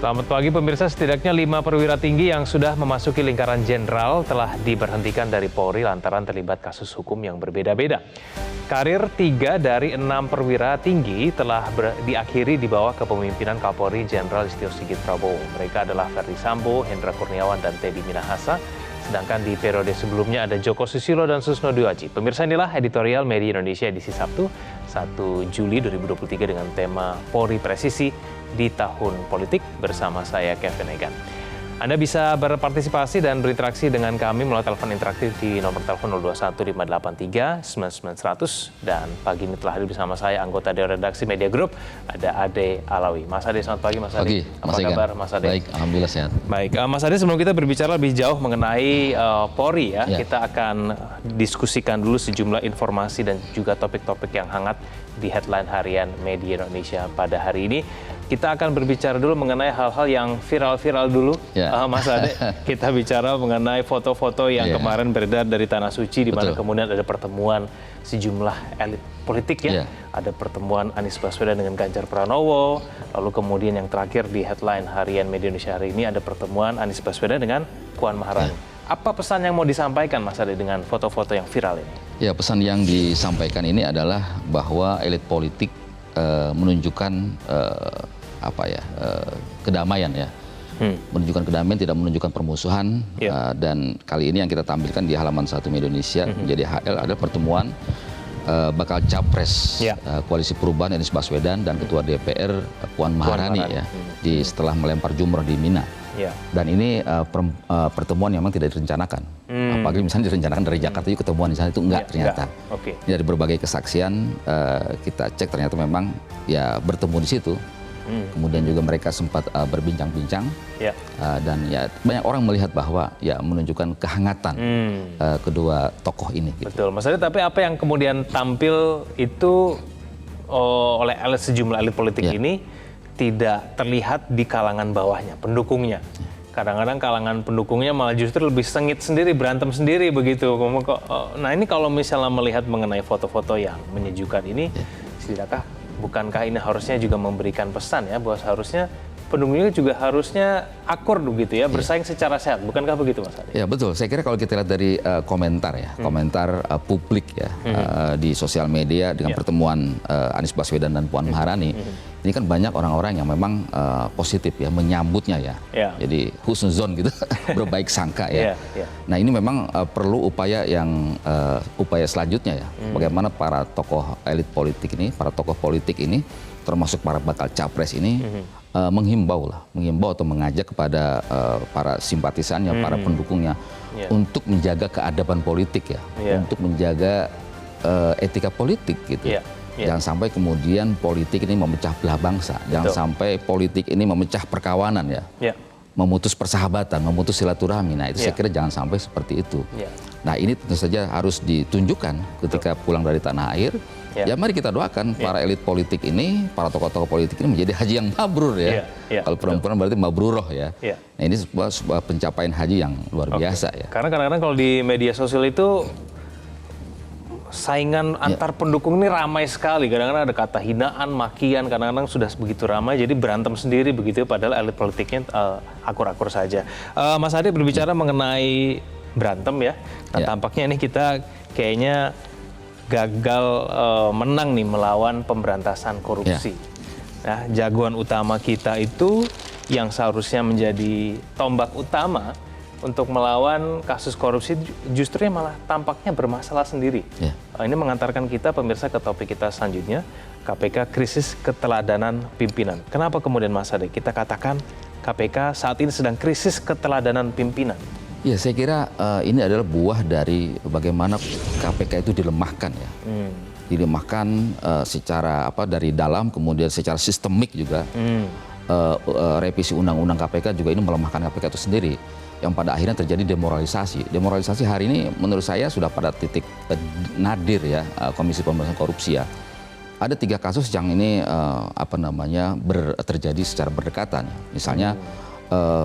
Selamat pagi pemirsa, setidaknya 5 perwira tinggi yang sudah memasuki lingkaran jenderal telah diberhentikan dari Polri lantaran terlibat kasus hukum yang berbeda-beda. Karir 3 dari 6 perwira tinggi telah diakhiri di bawah kepemimpinan Kapolri Jenderal Listio Sigit Prabowo. Mereka adalah Ferdy Sambo, Hendra Kurniawan, dan Teddy Minahasa. Sedangkan di periode sebelumnya ada Joko Susilo dan Susno Dwi. Pemirsa, inilah editorial Media Indonesia edisi Sabtu 1 Juli 2023 dengan tema Polri Presisi di Tahun Politik bersama saya Kevin Egan. Anda bisa berpartisipasi dan berinteraksi dengan kami melalui telepon interaktif di nomor telepon 021-583-99100 dan pagi ini telah hadir bersama saya anggota Dewan Redaksi Media Group, ada Ade Alawi. Mas Ade, selamat pagi Mas Ade. Apa kabar Mas Ade? Baik, alhamdulillah sehat. Baik, Mas Ade, sebelum kita berbicara lebih jauh mengenai Polri kita akan diskusikan dulu sejumlah informasi dan juga topik-topik yang hangat di headline harian Media Indonesia pada hari ini. Kita akan berbicara dulu mengenai hal-hal yang viral-viral dulu, Mas Ade. Kita bicara mengenai foto-foto yang kemarin beredar dari Tanah Suci, di mana kemudian ada pertemuan sejumlah elit politik Ada pertemuan Anies Baswedan dengan Ganjar Pranowo, lalu kemudian yang terakhir di headline harian Media Indonesia hari ini ada pertemuan Anies Baswedan dengan Puan Maharani. Apa pesan yang mau disampaikan Mas Ade dengan foto-foto yang viral ini? Ya, pesan yang disampaikan ini adalah bahwa elit politik menunjukkan kedamaian menunjukkan kedamaian, tidak menunjukkan permusuhan. Dan kali ini yang kita tampilkan di halaman 1 Media Indonesia menjadi HL adalah pertemuan bakal capres Koalisi Perubahan Anies Baswedan dan Ketua DPR Puan Maharani setelah melempar jumroh di Mina. Dan ini pertemuan yang memang tidak direncanakan. Apalagi misalnya direncanakan dari Jakarta itu ketemuan di sana, itu enggak ternyata. Ini dari berbagai kesaksian kita cek ternyata memang bertemu di situ. Kemudian juga mereka sempat berbincang-bincang dan banyak orang melihat bahwa menunjukkan kehangatan kedua tokoh ini. Betul, Mas Ade. Tapi apa yang kemudian tampil itu oleh sejumlah elit politik ini tidak terlihat di kalangan bawahnya, pendukungnya. Kadang-kadang kalangan pendukungnya malah justru lebih sengit sendiri, berantem sendiri begitu. Nah ini kalau misalnya melihat mengenai foto-foto yang menyejukkan ini, tidakkah bukankah ini harusnya juga memberikan pesan bahwa seharusnya pendukungnya juga harusnya akur begitu bersaing secara sehat, bukankah begitu Mas Ade? Ya betul, saya kira kalau kita lihat dari komentar komentar publik di sosial media dengan pertemuan Anies Baswedan dan Puan Maharani, ini kan banyak orang-orang yang memang positif menyambutnya jadi husnuzon gitu, berbaik sangka Nah ini memang perlu upaya selanjutnya bagaimana para tokoh elit politik ini, para tokoh politik ini, termasuk para bakal capres ini menghimbau atau mengajak kepada para simpatisannya, para pendukungnya untuk menjaga keadaban politik untuk menjaga etika politik gitu. Jangan sampai kemudian politik ini memecah belah bangsa, jangan sampai politik ini memecah perkawanan memutus persahabatan, memutus silaturahmi. Nah itu saya kira jangan sampai seperti itu. Nah ini tentu saja harus ditunjukkan ketika pulang dari tanah air. Mari kita doakan para elit politik ini, para tokoh-tokoh politik ini menjadi haji yang mabrur Kalau perempuan berarti mabruroh Nah ini sebuah pencapaian haji yang luar biasa Karena kadang-kadang kalau di media sosial itu saingan antar pendukung ini ramai sekali. Kadang-kadang ada kata hinaan, makian, kadang-kadang sudah begitu ramai jadi berantem sendiri begitu padahal elit politiknya akur-akur saja. Mas Ade berbicara mengenai berantem Nah, tampaknya ini kita kayaknya gagal menang nih melawan pemberantasan korupsi. Nah, jagoan utama kita itu yang seharusnya menjadi tombak utama untuk melawan kasus korupsi justru malah tampaknya bermasalah sendiri. Ini mengantarkan kita pemirsa ke topik kita selanjutnya, KPK krisis keteladanan pimpinan. Kenapa kemudian Mas Ade kita katakan KPK saat ini sedang krisis keteladanan pimpinan? Ya, saya kira ini adalah buah dari bagaimana KPK itu dilemahkan dilemahkan secara dari dalam, kemudian secara sistemik juga. Revisi undang-undang KPK juga ini melemahkan KPK itu sendiri, yang pada akhirnya terjadi demoralisasi. Demoralisasi hari ini menurut saya sudah pada titik nadir Komisi Pemberantasan Korupsi Ada 3 kasus yang ini terjadi secara berdekatan. Misalnya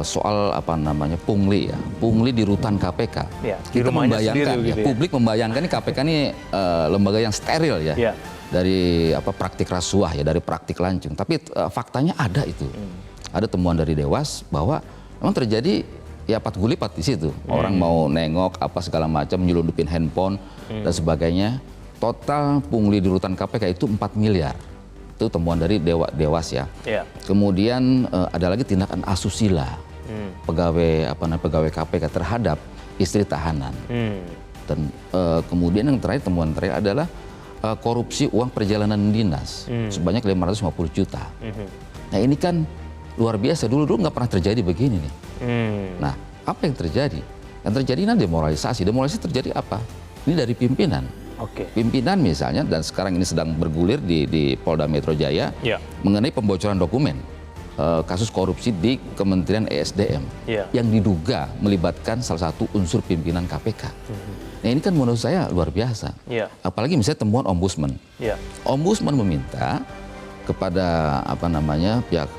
soal pungli pungli di rutan KPK. Kita membayangkan publik membayangkan ini KPK ini lembaga yang steril dari praktik rasuah dari praktik lancung. Tapi faktanya ada itu. ada temuan dari Dewas bahwa memang terjadi ya pat gulipat di situ. Orang mau nengok apa segala macam, nyelundupin handphone dan sebagainya. Total pungli di rutan KPK itu 4 miliar. Itu temuan dari Dewas ya. Kemudian ada lagi tindakan asusila pegawai KPK terhadap istri tahanan. Dan kemudian yang terakhir, temuan terakhir adalah korupsi uang perjalanan dinas sebanyak 550 juta. Nah ini kan luar biasa, dulu nggak pernah terjadi begini nih. Nah apa yang terjadi? Yang terjadi ini demoralisasi. Demoralisasi terjadi apa? Ini dari pimpinan. Pimpinan misalnya, dan sekarang ini sedang bergulir di Polda Metro Jaya mengenai pembocoran dokumen kasus korupsi di Kementerian ESDM yang diduga melibatkan salah satu unsur pimpinan KPK. Nah ini kan menurut saya luar biasa. Apalagi misalnya temuan ombudsman. Ombudsman meminta kepada pihak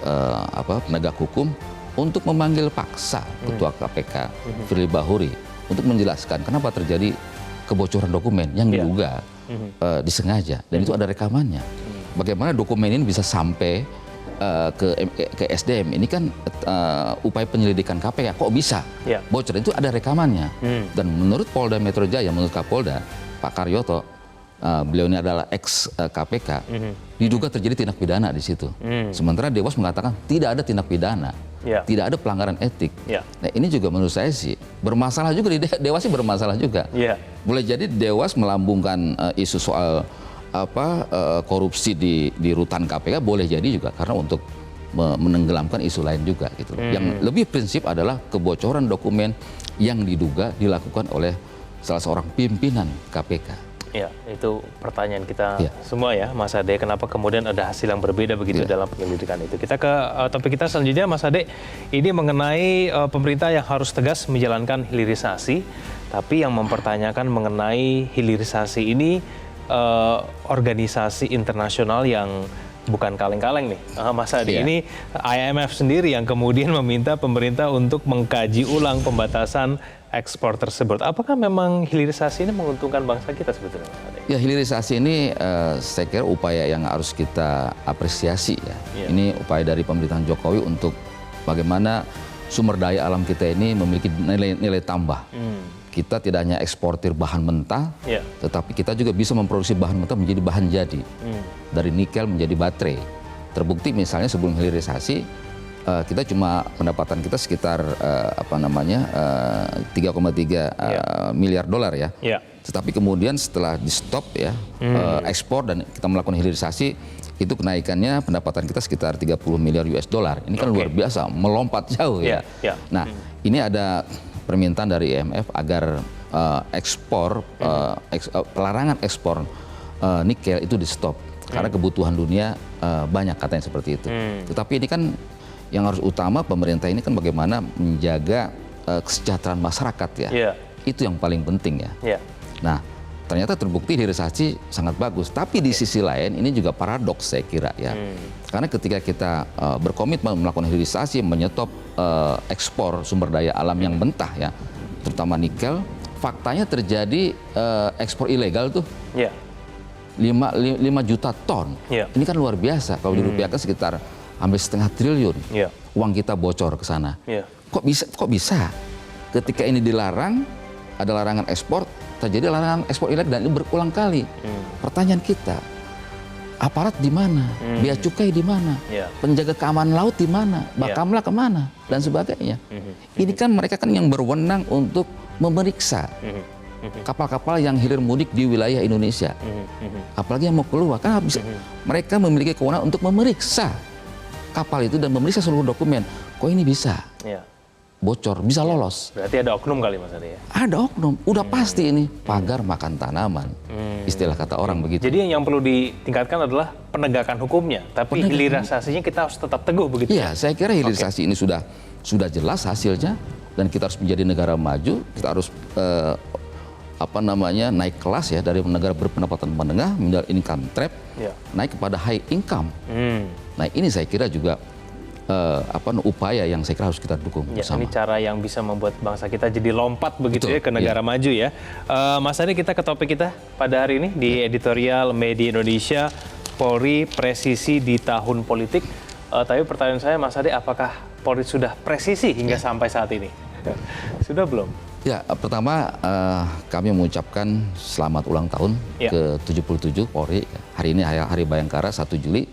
penegak hukum untuk memanggil paksa Ketua KPK Firly Bahuri untuk menjelaskan kenapa terjadi kebocoran dokumen yang diduga disengaja, dan itu ada rekamannya. Bagaimana dokumen ini bisa sampai ke SDM? Ini kan upaya penyelidikan KPK, kok bisa bocor? Itu ada rekamannya. Dan menurut Polda Metro Jaya, menurut Kapolda Pak Karyoto, beliau ini adalah ex KPK, diduga terjadi tindak pidana di situ. Sementara Dewas mengatakan tidak ada tindak pidana. Tidak ada pelanggaran etik. Nah ini juga menurut saya sih bermasalah juga, di Dewas sih bermasalah juga. Boleh jadi Dewas melambungkan isu soal korupsi di rutan KPK, boleh jadi juga karena untuk menenggelamkan isu lain juga gitu. Yang lebih prinsip adalah kebocoran dokumen yang diduga dilakukan oleh salah seorang pimpinan KPK. Ya, itu pertanyaan kita semua ya, Mas Ade. Kenapa kemudian ada hasil yang berbeda begitu dalam penyelidikan itu? Kita ke topik kita selanjutnya, Mas Ade. Ini mengenai pemerintah yang harus tegas menjalankan hilirisasi, tapi yang mempertanyakan mengenai hilirisasi ini organisasi internasional yang bukan kaleng-kaleng nih, Mas Ade. Ini IMF sendiri yang kemudian meminta pemerintah untuk mengkaji ulang pembatasan ekspor tersebut. Apakah memang hilirisasi ini menguntungkan bangsa kita sebetulnya, Mas Ade? Ya, hilirisasi ini saya kira upaya yang harus kita apresiasi ya. Ini upaya dari pemerintahan Jokowi untuk bagaimana sumber daya alam kita ini memiliki nilai tambah. Kita tidak hanya eksportir bahan mentah, tetapi kita juga bisa memproduksi bahan mentah menjadi bahan jadi. Dari nikel menjadi baterai. Terbukti misalnya sebelum hilirisasi, kita cuma pendapatan kita sekitar 3,3 miliar dolar ya. Tetapi kemudian setelah di stop ya ekspor dan kita melakukan hilirisasi, itu kenaikannya pendapatan kita sekitar 30 miliar US dollar. Ini kan luar biasa, melompat jauh ya. Nah, ini ada permintaan dari IMF agar pelarangan ekspor nikel itu di stop karena kebutuhan dunia banyak, katanya seperti itu. Tetapi ini kan yang harus utama pemerintah ini kan bagaimana menjaga kesejahteraan masyarakat ya. Itu yang paling penting ya. Nah, ternyata terbukti hilirisasi sangat bagus. Tapi di sisi lain ini juga paradoks saya kira ya. Karena ketika kita berkomitmen melakukan hilirisasi, menyetop ekspor sumber daya alam yang mentah ya, terutama nikel, faktanya terjadi ekspor ilegal tuh 5 juta ton. Ini kan luar biasa, kalau dirupiahkan sekitar hampir setengah triliun uang kita bocor ke sana. Kok bisa? Ketika ini dilarang, ada larangan ekspor, terjadi larangan ekspor ilegal dan ini berulang kali. Pertanyaan kita, aparat di mana? Bea cukai di mana? Penjaga keamanan laut di mana? Bakamla kemana? Dan sebagainya. Ini kan mereka kan yang berwenang untuk memeriksa kapal-kapal yang hilir mudik di wilayah Indonesia. Apalagi yang mau keluar, kan bisa, mereka memiliki kewenangan untuk memeriksa kapal itu dan memeriksa seluruh dokumen. Kok ini bisa bocor, bisa lolos? Berarti ada oknum kali, Mas Ade ya? Ada oknum, udah pasti ini pagar makan tanaman, istilah kata orang begitu. Jadi yang perlu ditingkatkan adalah penegakan hukumnya, tapi hilirisasinya kita harus tetap teguh begitu. Iya, saya kira hilirisasi ini sudah jelas hasilnya, dan kita harus menjadi negara maju. Kita harus naik kelas ya, dari negara berpendapatan menengah, middle income trap, naik kepada high income. Nah ini saya kira juga upaya yang saya kira harus kita dukung bersama. Ini cara yang bisa membuat bangsa kita jadi lompat begitu ya ke negara maju ya. Mas Ade, kita ke topik kita pada hari ini di editorial Media Indonesia, Polri presisi di tahun politik. Tapi pertanyaan saya, Mas Ade, apakah Polri sudah presisi hingga sampai saat ini? Sudah belum? Ya, pertama kami mengucapkan selamat ulang tahun ke-77 Polri. Hari ini Hari Bayangkara 1 Juli.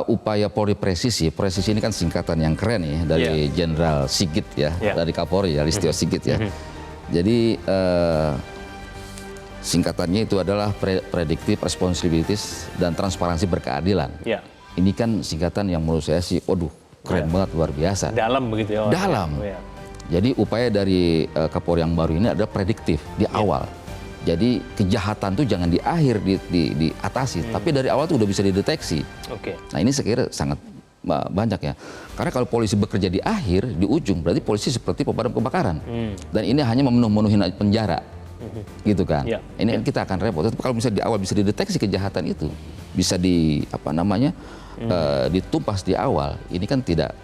Upaya Polri presisi ini kan singkatan yang keren ya dari Jenderal Sigit ya, dari Kapolri ya, Listio Sigit ya. Jadi singkatannya itu adalah predictive responsibilities dan transparansi berkeadilan. Ini kan singkatan yang menurut saya sih, waduh, keren banget, luar biasa. Dalam begitu ya? Dalam. Jadi upaya dari Kapolri yang baru ini adalah prediktif di awal. Jadi kejahatan tuh jangan di akhir diatasi, tapi dari awal tuh udah bisa dideteksi. Nah ini saya kira sangat banyak ya. Karena kalau polisi bekerja di akhir, di ujung, berarti polisi seperti pemadam kebakaran. Dan ini hanya memenuhi penjara. Gitu kan. Ini kan kita akan repot. Tapi kalau misalnya di awal bisa dideteksi kejahatan itu, bisa ditumpas di awal, ini kan tidak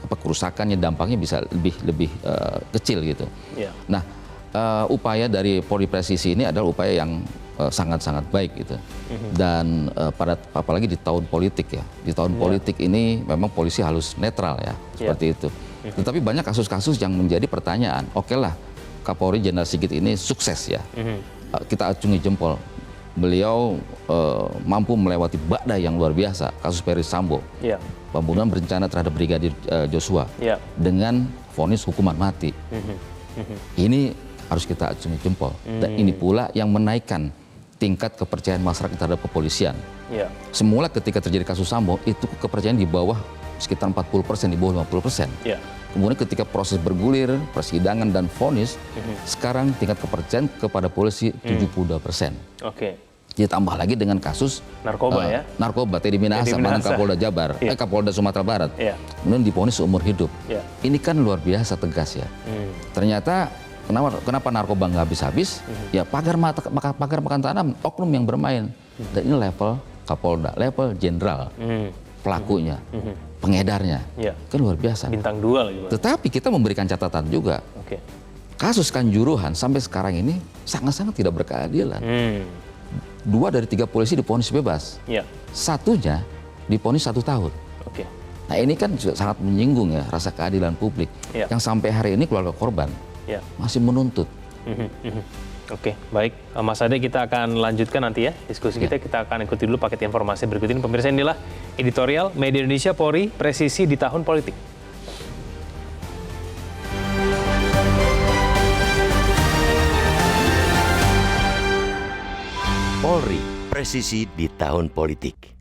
kerusakannya, dampaknya bisa lebih kecil gitu. Nah, upaya dari Polri presisi ini adalah upaya yang sangat-sangat baik gitu. Dan apalagi di tahun politik ya. Di tahun politik ini memang polisi harus netral ya, seperti itu. Tetapi banyak kasus-kasus yang menjadi pertanyaan. Oke lah, Kapolri Jenderal Sigit ini sukses ya. Kita acungi jempol. Beliau mampu melewati badai yang luar biasa, kasus Ferry Sambo, pembunuhan berencana terhadap Brigadir Joshua, dengan vonis hukuman mati. Ini harus kita acungi jempol. Dan ini pula yang menaikkan tingkat kepercayaan masyarakat terhadap kepolisian. Semula ketika terjadi kasus Sambo, itu kepercayaan di bawah sekitar 40%, di bawah 50%. Kemudian ketika proses bergulir, persidangan dan vonis, sekarang tingkat kepercayaan kepada polisi 72%. Ditambah lagi dengan kasus narkoba narkoba, Teddy Minahasa, mantan Kapolda Jabar, Kapolda Sumatera Barat, kemudian divonis seumur hidup. Ini kan luar biasa tegas ya. Ternyata kenapa narkoba nggak habis-habis? Ya pagar makan tanam, oknum yang bermain. Dan ini level Kapolda, level jenderal pelakunya, pengedarnya, kan luar biasa. Bintang 2 lagi. Tetapi kita memberikan catatan juga. Kasus Kanjuruhan sampai sekarang ini sangat-sangat tidak berkeadilan. 2 dari 3 polisi divonis bebas, satunya divonis 1 tahun. Nah ini kan juga sangat menyinggung ya rasa keadilan publik, yang sampai hari ini keluarga korban masih menuntut. Baik, Mas Ade, kita akan lanjutkan nanti ya diskusi kita. Kita akan ikuti dulu paket informasi berikut ini. Pemirsa, inilah editorial Media Indonesia, Polri presisi di tahun politik. Polri presisi di tahun politik.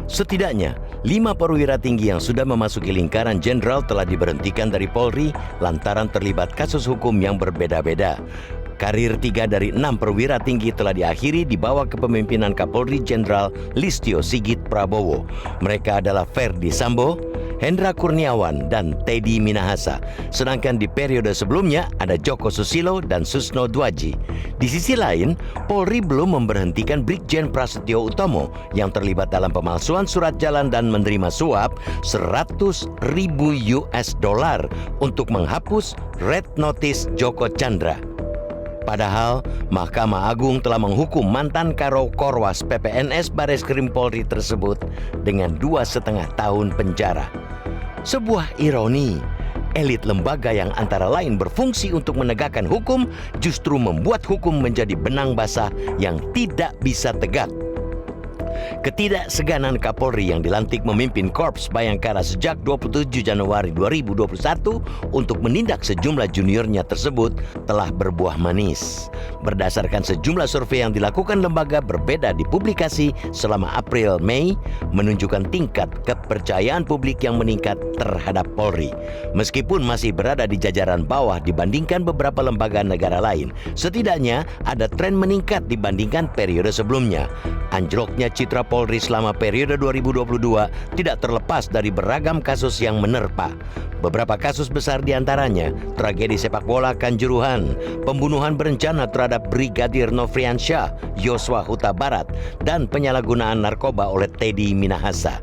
Setidaknya 5 perwira tinggi yang sudah memasuki lingkaran jenderal telah diberhentikan dari Polri lantaran terlibat kasus hukum yang berbeda-beda. Karir 3 dari 6 perwira tinggi telah diakhiri di bawah kepemimpinan Kapolri Jenderal Listio Sigit Prabowo. Mereka adalah Ferdy Sambo, Hendra Kurniawan, dan Teddy Minahasa. Sedangkan di periode sebelumnya ada Joko Susilo dan Susno Dwaji. Di sisi lain, Polri belum memberhentikan Brigjen Prasetyo Utomo yang terlibat dalam pemalsuan surat jalan dan menerima suap 100.000 US dollar untuk menghapus red notice Joko Chandra. Padahal Mahkamah Agung telah menghukum mantan Karo Korwas PPNS Bareskrim Polri tersebut dengan 2,5 tahun penjara. Sebuah ironi, elit lembaga yang antara lain berfungsi untuk menegakkan hukum justru membuat hukum menjadi benang basah yang tidak bisa tegak. Ketidakseganan Kapolri yang dilantik memimpin Korps Bayangkara sejak 27 Januari 2021 untuk menindak sejumlah juniornya tersebut telah berbuah manis. Berdasarkan sejumlah survei yang dilakukan lembaga berbeda dipublikasi selama April-Mei, menunjukkan tingkat kepercayaan publik yang meningkat terhadap Polri. Meskipun masih berada di jajaran bawah dibandingkan beberapa lembaga negara lain, setidaknya ada tren meningkat dibandingkan periode sebelumnya. Anjloknya citra Putra Polri selama periode 2022 tidak terlepas dari beragam kasus yang menerpa. Beberapa kasus besar diantaranya tragedi sepak bola Kanjuruhan, pembunuhan berencana terhadap Brigadir Nofriansyah Yosua Huta Barat, dan penyalahgunaan narkoba oleh Teddy Minahasa.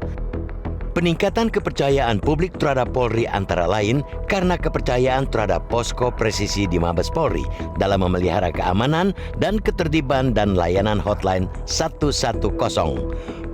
Peningkatan kepercayaan publik terhadap Polri antara lain karena kepercayaan terhadap posko presisi di Mabes Polri dalam memelihara keamanan dan ketertiban dan layanan hotline 110.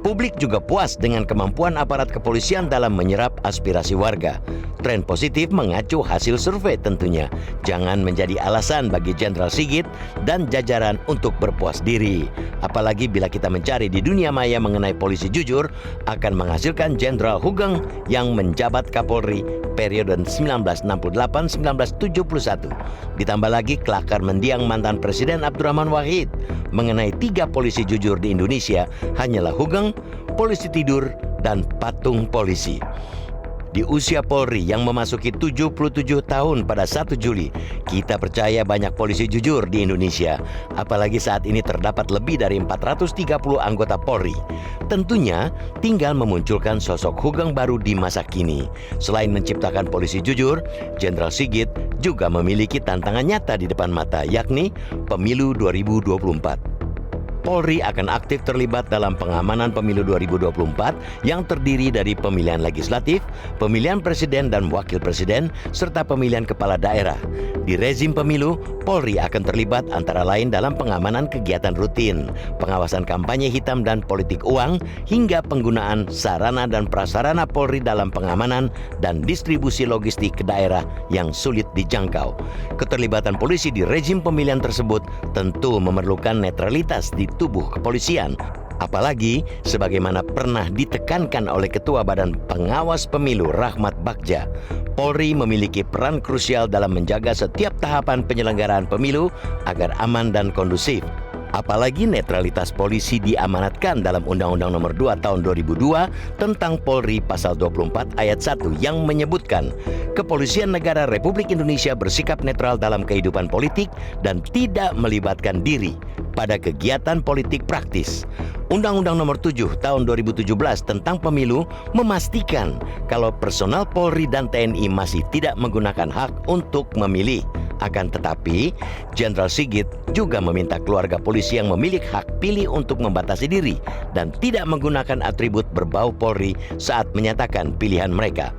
Publik juga puas dengan kemampuan aparat kepolisian dalam menyerap aspirasi warga. Tren positif mengacu hasil survei tentunya. Jangan menjadi alasan bagi Jenderal Sigit dan jajaran untuk berpuas diri. Apalagi bila kita mencari di dunia maya mengenai polisi jujur, akan menghasilkan Jenderal Hugeng yang menjabat Kapolri periode 1968-1971. Ditambah lagi kelakar mendiang mantan Presiden Abdurrahman Wahid mengenai 3 polisi jujur di Indonesia hanyalah Hugeng, polisi tidur, dan patung polisi. Di usia Polri yang memasuki 77 tahun pada 1 Juli, kita percaya banyak polisi jujur di Indonesia, apalagi saat ini terdapat lebih dari 430 anggota Polri. Tentunya tinggal memunculkan sosok Hugeng baru di masa kini. Selain menciptakan polisi jujur, Jenderal Sigit juga memiliki tantangan nyata di depan mata, yakni Pemilu 2024. Polri akan aktif terlibat dalam pengamanan pemilu 2024 yang terdiri dari pemilihan legislatif, pemilihan presiden dan wakil presiden, serta pemilihan kepala daerah. Di rezim pemilu, Polri akan terlibat antara lain dalam pengamanan kegiatan rutin, pengawasan kampanye hitam dan politik uang, hingga penggunaan sarana dan prasarana Polri dalam pengamanan dan distribusi logistik ke daerah yang sulit dijangkau. Keterlibatan polisi di rezim pemilihan tersebut tentu memerlukan netralitas di tubuh kepolisian. Apalagi sebagaimana pernah ditekankan oleh Ketua Badan Pengawas Pemilu Rahmat Bagja, Polri memiliki peran krusial dalam menjaga setiap tahapan penyelenggaraan pemilu agar aman dan kondusif. Apalagi netralitas polisi diamanatkan dalam Undang-Undang Nomor 2 Tahun 2002 tentang Polri Pasal 24 Ayat 1 yang menyebutkan Kepolisian Negara Republik Indonesia bersikap netral dalam kehidupan politik dan tidak melibatkan diri pada kegiatan politik praktis. Undang-Undang Nomor 7 Tahun 2017 tentang Pemilu memastikan kalau personal Polri dan TNI masih tidak menggunakan hak untuk memilih. Akan tetapi, Jenderal Sigit juga meminta keluarga polisi yang memiliki hak pilih untuk membatasi diri dan tidak menggunakan atribut berbau Polri saat menyatakan pilihan mereka.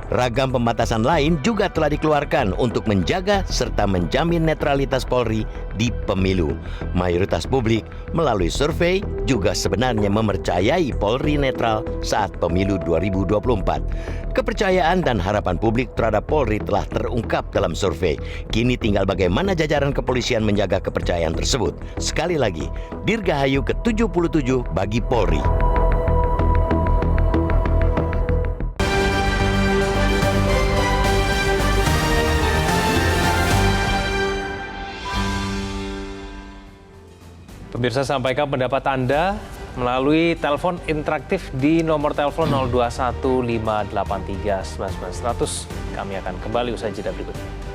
Ragam pembatasan lain juga telah dikeluarkan untuk menjaga serta menjamin netralitas Polri di pemilu. Mayoritas publik melalui survei juga sebenarnya mempercayai Polri netral saat pemilu 2024. Kepercayaan dan harapan publik terhadap Polri telah terungkap dalam survei. Kini tinggal bagaimana jajaran kepolisian menjaga kepercayaan tersebut. Sekali lagi, Dirgahayu ke-77 bagi Polri. Pemirsa, sampaikan pendapat Anda melalui telepon interaktif di nomor telepon 0215839900. Kami akan kembali usai jeda berikut ini.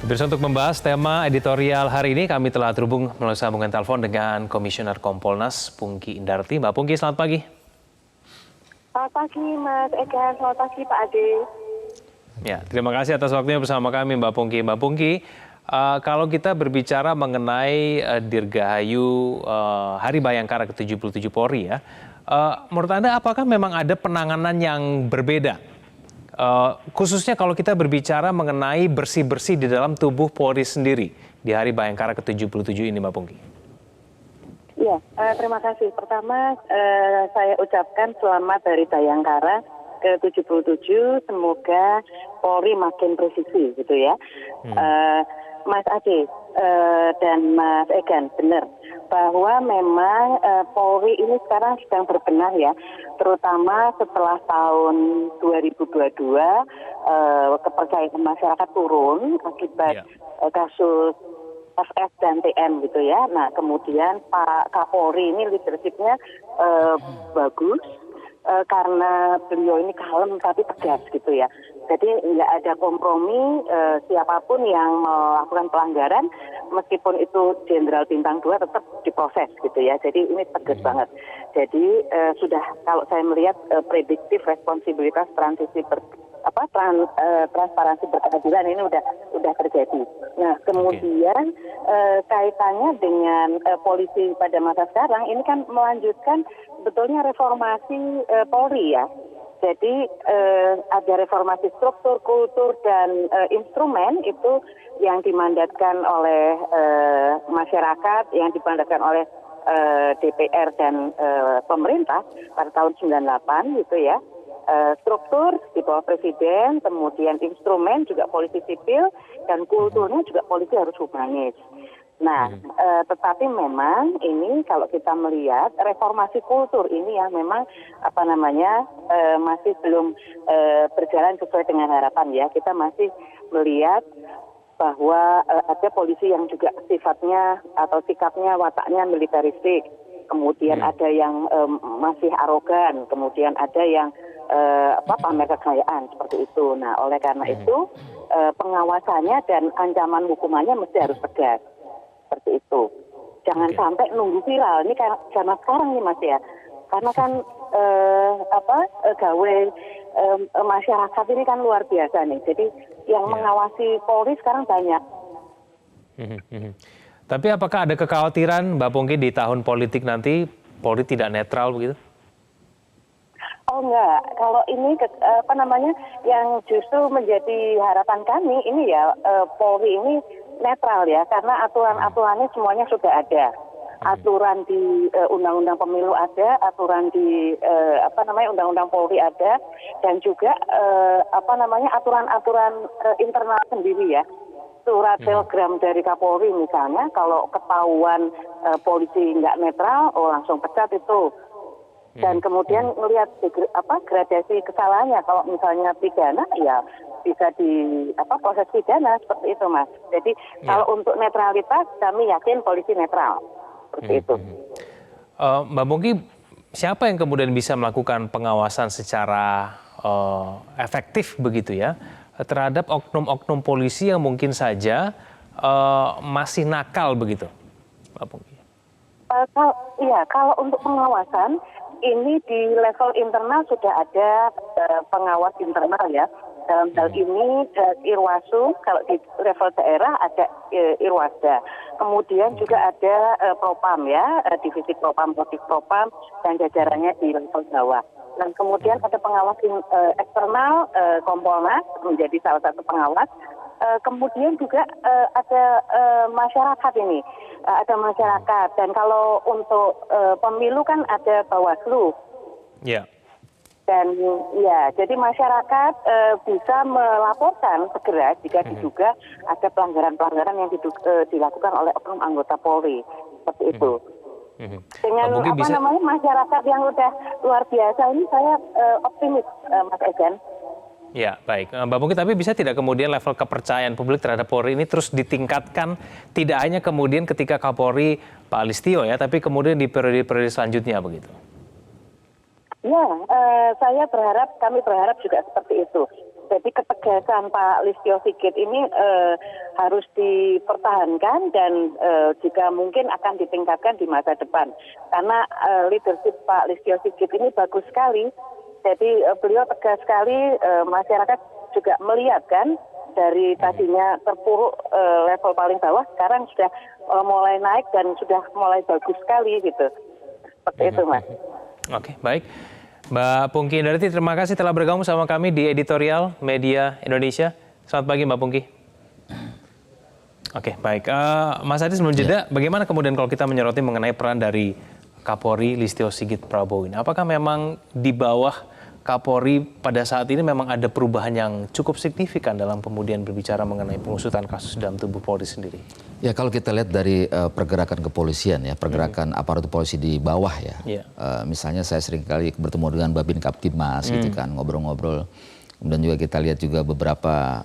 Pemirsa, untuk membahas tema editorial hari ini, kami telah terhubung melalui sambungan telepon dengan Komisioner Kompolnas Pungki Indarti. Mbak Pungki, selamat pagi. Selamat pagi, Mas Egan. Selamat pagi, Pak Ade. Ya, terima kasih atas waktunya bersama kami, Mbak Pungki. Mbak Pungki, kalau kita berbicara mengenai Dirgahayu Hari Bayangkara ke-77 Polri ya, menurut Anda apakah memang ada penanganan yang berbeda? Khususnya kalau kita berbicara mengenai bersih-bersih di dalam tubuh Polri sendiri di Hari Bayangkara ke-77 ini, Mbak Pungki. Ya, terima kasih. Pertama, saya ucapkan selamat Hari Bayangkara ke-77. Semoga Polri makin presisi, gitu ya. Mas Ade dan Mas Egan, benar bahwa memang Polri ini sekarang sedang berbenah ya, terutama setelah tahun 2022 kepercayaan masyarakat turun akibat kasus FS dan TM gitu ya. Nah kemudian Pak Kapolri ini leadershipnya bagus karena beliau ini kalem tapi tegas gitu ya. Jadi nggak ada kompromi, siapapun yang melakukan pelanggaran meskipun itu jenderal bintang 2 tetap diproses gitu ya. Jadi ini tegas banget. Jadi sudah kalau saya melihat prediktif responsibilitas transparansi berkeadilan ini udah terjadi. Nah kemudian kaitannya dengan polisi pada masa sekarang ini kan melanjutkan sebetulnya reformasi Polri ya. Jadi ada reformasi struktur, kultur dan instrumen itu yang dimandatkan oleh masyarakat, yang dimandatkan oleh DPR dan pemerintah pada tahun 98 gitu ya. Struktur di bawah presiden, kemudian instrumen juga polisi sipil, dan kulturnya juga polisi harus humanis. Nah, tetapi memang ini kalau kita melihat reformasi kultur ini yang memang masih belum berjalan sesuai dengan harapan ya. Kita masih melihat bahwa ada polisi yang juga sifatnya atau sikapnya wataknya militeristik, kemudian ada yang masih arogan, kemudian ada yang pamer kekayaan seperti itu. Nah, oleh karena itu pengawasannya dan ancaman hukumannya mesti harus tegas. Seperti itu. Jangan sampai nunggu viral. Ini karena sekarang nih Mas ya. Karena kan gawe masyarakat ini kan luar biasa nih. Jadi yang mengawasi Polri sekarang banyak. Tapi apakah ada kekhawatiran Mbak Pungki di tahun politik nanti Polri tidak netral begitu? Oh enggak, kalau ini yang justru menjadi harapan kami ini ya Polri ini netral ya, karena aturan-aturannya semuanya sudah ada. Aturan di Undang-Undang Pemilu ada, aturan di Undang-Undang Polri ada, dan juga aturan-aturan internal sendiri ya. Surat telegram dari Kapolri misalnya, kalau ketahuan polisi nggak netral, langsung pecat itu. Dan kemudian melihat gradasi kesalahannya, kalau misalnya pidana ya bisa proses pidana seperti itu Mas. Jadi kalau untuk netralitas kami yakin polisi netral seperti itu. Mbak Pungki, siapa yang kemudian bisa melakukan pengawasan secara efektif begitu ya terhadap oknum-oknum polisi yang mungkin saja masih nakal begitu, Mbak Pungki? Kalau untuk pengawasan ini di level internal sudah ada pengawas internal ya. Dalam hal ini Irwasu, kalau di level daerah ada Irwasda. Kemudian juga ada Propam ya, divisi Propam, Motif Propam, dan jajarannya di level bawah. Dan kemudian ada pengawas eksternal, Kompolnas menjadi salah satu pengawas. Kemudian juga ada masyarakat ini, ada masyarakat. Dan kalau untuk pemilu kan ada Bawaslu. Ya. Dan ya, jadi masyarakat bisa melaporkan segera jika diduga ada pelanggaran-pelanggaran yang dilakukan oleh oknum anggota Polri, seperti itu. Dengan masyarakat yang udah luar biasa ini saya optimis, Mas Egan. Ya, baik. Mbak Pungki, tapi bisa tidak kemudian level kepercayaan publik terhadap Polri ini terus ditingkatkan, tidak hanya kemudian ketika Kapolri Pak Listio ya, tapi kemudian di periode-periode selanjutnya begitu? Ya, kami berharap juga seperti itu. Jadi ketegasan Pak Listio Sigit ini harus dipertahankan dan jika mungkin akan ditingkatkan di masa depan. Karena leadership Pak Listio Sigit ini bagus sekali. Jadi beliau tegas sekali, masyarakat juga melihat kan dari tadinya terpuruk level paling bawah, sekarang sudah mulai naik dan sudah mulai bagus sekali gitu. Seperti itu Mas. Oke, baik. Mbak Pungki Indarti, terima kasih telah bergabung sama kami di Editorial Media Indonesia. Selamat pagi Mbak Pungki. Oke, baik. Mas Adi, sebelum jeda, bagaimana kemudian kalau kita menyoroti mengenai peran dari Kapolri Listio Sigit Prabowo ini? Apakah memang di bawah Kapolri pada saat ini memang ada perubahan yang cukup signifikan dalam kemudian berbicara mengenai pengusutan kasus dalam tubuh Polri sendiri? Ya, kalau kita lihat dari pergerakan kepolisian ya, pergerakan aparatur polisi di bawah ya. Misalnya saya sering kali bertemu dengan Babin Kaptimas gitu kan, ngobrol-ngobrol. Kemudian juga kita lihat juga beberapa